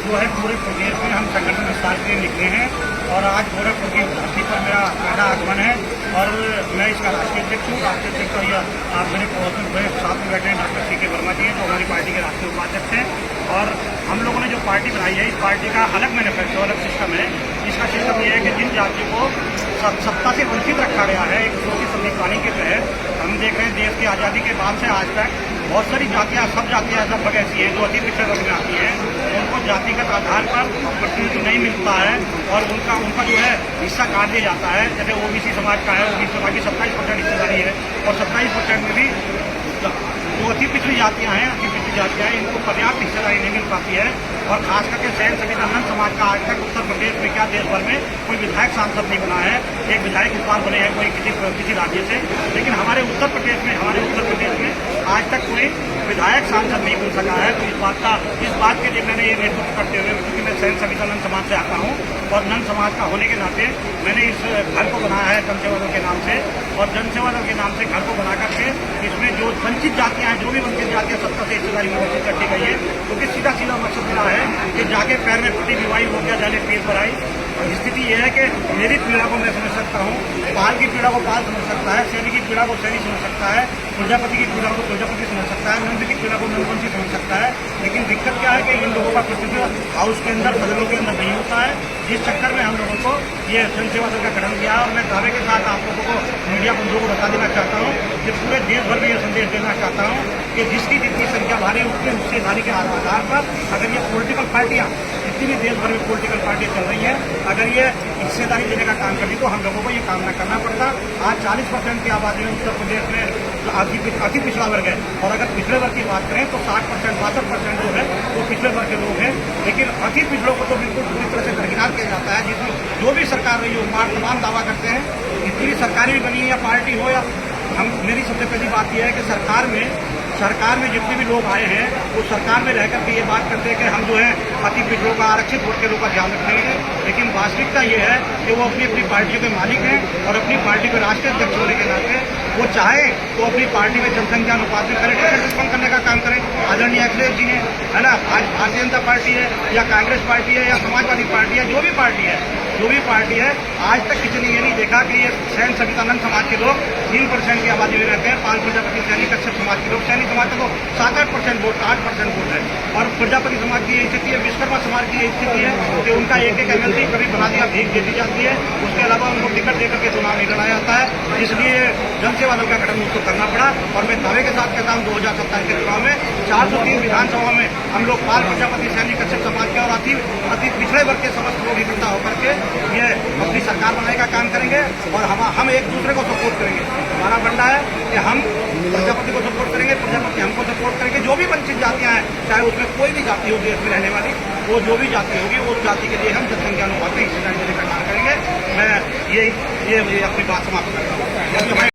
जो है पूरे प्रदेश में हम संगठन विस्तार के लिए निकले हैं और आज गोरखपुर की धरती पर मेरा पहला आगमन है और मैं इसका राष्ट्रीय अध्यक्ष हूँ। राष्ट्रीय अध्यक्ष और यह आप मेरे पड़ोस में साथ में बैठे हैं डॉक्टर सी के वर्मा जी हैं, जो हमारी पार्टी के राष्ट्रीय उपाध्यक्ष हैं। और हम लोगों ने जो पार्टी बनाई है, इस पार्टी का अलग मैनिफेस्टो, अलग सिस्टम है। इसका सिस्टम ये है कि जिन जातियों को सत्ता से वंचित रखा गया है, एक सोची संविधानी के तहत हम देख रहे हैं देश की आज़ादी के बाद से आज तक बहुत सारी जातियाँ, सब जातियाँ लगभग ऐसी हैं जो अति पिछड़े वर्ग में आती हैं, उनको जातिगत आधार पर प्रतिनिधि नहीं मिलता है और उनका जो है हिस्सा काट दिया जाता है। जैसे ओबीसी समाज का है, ओबीसी समाज की 27% हिस्सेदारी है और 27% में भी जो अति पिछड़ी जातियाँ हैं, अति पिछड़ी जातियाँ हैं, इनको पर्याप्त हिस्सेदारी नहीं मिल पाती है। और खास करके सैन सवितानंद समाज का आज तक उत्तर प्रदेश में क्या देश भर में कोई विधायक सांसद नहीं बना है। एक विधायक इस बार बने हैं कोई किसी राज्य से, लेकिन हमारे उत्तर प्रदेश में आज तक कोई विधायक सांसद नहीं बन सका है। तो इस बात के लिए मैंने ये नेतृत्व करते हुए, क्योंकि मैं सैन सवितानंद समाज से आता हूँ और नंद समाज का होने के नाते मैंने इस घर को बनाया है जनसेवा दल के नाम से, और जनसेवा दल के नाम से घर को बना करके इसमें जो वंचित जातियाँ हैं, जो भी वंचित जातियाँ सत्ता से हिस्सेदारी में वंचित करती गई है, क्योंकि सीधा मकसद मिला है कि जाके पैर में फटी बीमारी हो गया, जाने पेट पर आई। और स्थिति यह है कि मेरी पीड़ा को मैं समझ सकता हूँ, पाल की पीड़ा को पाल समझ सकता है, सैनिक की पीड़ा को सैनिक समझ सकता है, प्रजापति की पीड़ा को प्रजापति समझ सकता है, नंद की पीड़ा को नंदवंशी समझ सकता है। लेकिन दिक्कत क्या है कि इन लोगों का प्रतिनिधित्व हाउस के अंदर, सदनों के अंदर नहीं होता है, जिस चक्कर में हम लोगों को ये जनसेवा दल का गठन किया। और मैं दावे के साथ आप लोगों को, मीडिया बंधुओं को बता देना चाहता हूँ कि पूरे देश भर में ये संदेश देना चाहता हूँ कि जिसकी जितनी संख्या भारी, उतनी हिस्सेदारी के आधार पर अगर ये पॉलिटिकल पार्टियाँ, जितनी भी देश भर में पॉलिटिकल पार्टियाँ चल रही हैं, अगर ये हिस्सेदारी देने का काम करती तो हम लोगों को ये काम न करना पड़ता। आज 40% की आबादी में उत्तर प्रदेश में अति पिछड़ा वर्ग है, और अगर पिछड़े वर्ग की बात करें तो 60%, 62% जो है वो पिछड़े वर्ग के लोग हैं। लेकिन अति पिछड़ों को तो बिल्कुल पूरी तरह से दरकिनार किया जाता है। जिसमें जो भी सरकार रही हो, तमाम दावा करते हैं, जितनी भी सरकारें भी बनी है या पार्टी हो, या मेरी सबसे पहली बात यह है कि सरकार में जितने भी लोग आए हैं वो सरकार में रहकर के ये बात करते हैं कि हम जो है अति पिछड़ों का, आरक्षित वर्ग के लोगों का ध्यान रखेंगे। लेकिन वास्तविकता ये है कि वो अपनी अपनी पार्टियों के मालिक हैं और अपनी पार्टी के राष्ट्रीय अध्यक्ष होने के नाते वो चाहे तो अपनी पार्टी में जनसंख्या अनुपात में करे, टिकट उत्पन्न करने का काम करें। आदरणीय अखिलेश जी ने, है ना, आज भारतीय जनता पार्टी है या कांग्रेस पार्टी है या समाजवादी पार्टी है, जो भी पार्टी है, आज तक किसी ने ये नहीं देखा कि ये सैन सवितानंद समाज के लोग 3% की आबादी में रहते हैं, पाल प्रजापति सैनिक कश्यप समाज के लोग, सैनिक समाज का तो 7-8% वोट, 8% वोट है, और प्रजापति समाज की यही स्थिति है, विश्वकर्मा समाज की यही स्थिति है कि उनका एक MLC कभी बना दिया, भीख दे दी जाती है, उसके अलावा उनको टिकट देकर के चुनाव नहीं लड़ाया जाता है। इसलिए जनसेवा दल का गठन मुझको करना पड़ा, और मैं दावे के साथ कहता हूँ 2027 के चुनाव में 403 विधानसभा में हम लोग पाल प्रजापति सैनिक कश्यप समाज के और अति पिछड़े वर्ग के समस्त लोग इकट्ठा होकर के ये अपनी सरकार बनाने का काम करेंगे। और हम एक दूसरे को सपोर्ट करेंगे। हमारा फंडा है कि हम प्रजापति को सपोर्ट करेंगे, प्रजापति हमको सपोर्ट करेंगे। जो भी वंचित जातियां हैं, चाहे उसमें कोई भी जाति होगी देश में रहने वाली, वो जो भी जाति होगी उस जाति के लिए हम जनसंख्या अनुपात में हिस्सेदारी देने का काम करेंगे। मैं ये अपनी बात समाप्त करता हूँ।